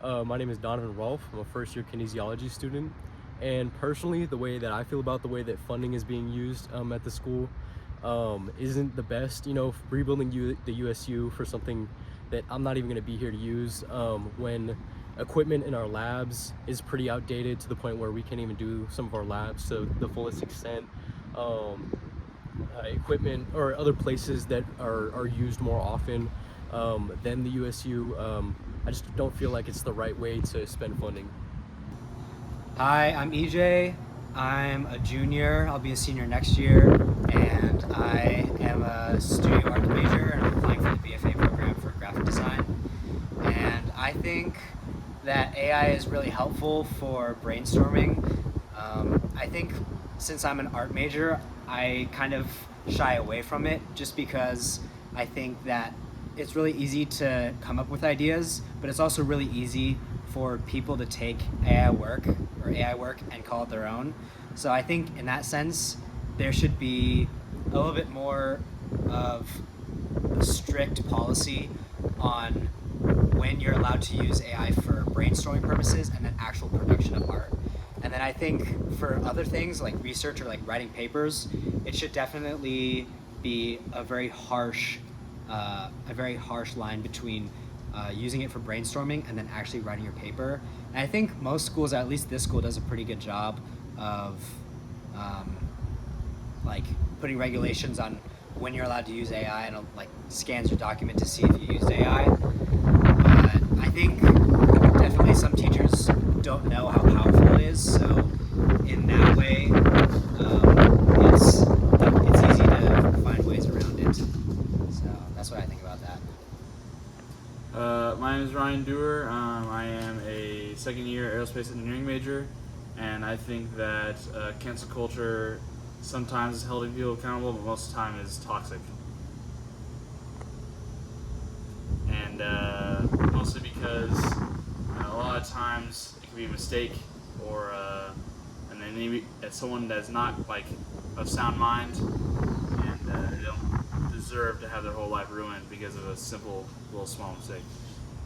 My name is Donovan Rolfe. I'm a first-year kinesiology student, and personally, the way that I feel about the way that funding is being used at the school isn't the best. Rebuilding the USU for something that I'm not even going to be here to use when equipment in our labs is pretty outdated to the point where we can't even do some of our labs to the fullest extent. Equipment or other places that are used more often than the USU. I just don't feel like it's the right way to spend funding. Hi, I'm EJ. I'm a junior. I'll be a senior next year, and I am a studio art major, and I'm applying for the BFA program for graphic design. And I think that AI is really helpful for brainstorming. I think since I'm an art major, I kind of shy away from it just because I think that it's really easy to come up with ideas, but it's also really easy for people to take AI work and call it their own. So I think in that sense, there should be a little bit more of a strict policy on when you're allowed to use AI for brainstorming purposes and then actual production of art. And then I think for other things like research or like writing papers, it should definitely be a very harsh line between using it for brainstorming and then actually writing your paper. And I think most schools, at least this school, does a pretty good job of like putting regulations on when you're allowed to use AI and like scans your document to see if you used AI. But I think definitely some teachers don't know how powerful it is. So in that way, it's easy to find ways around it. So that's what I think about that. My name is Ryan Dewar. I am a second-year aerospace engineering major, and I think that cancel culture sometimes is holding people accountable, but most of the time is toxic. And mostly because a lot of times it can be a mistake, or and then maybe it's someone that's not like of sound mind, and they don't deserve to have their whole life ruined because of a simple little small mistake.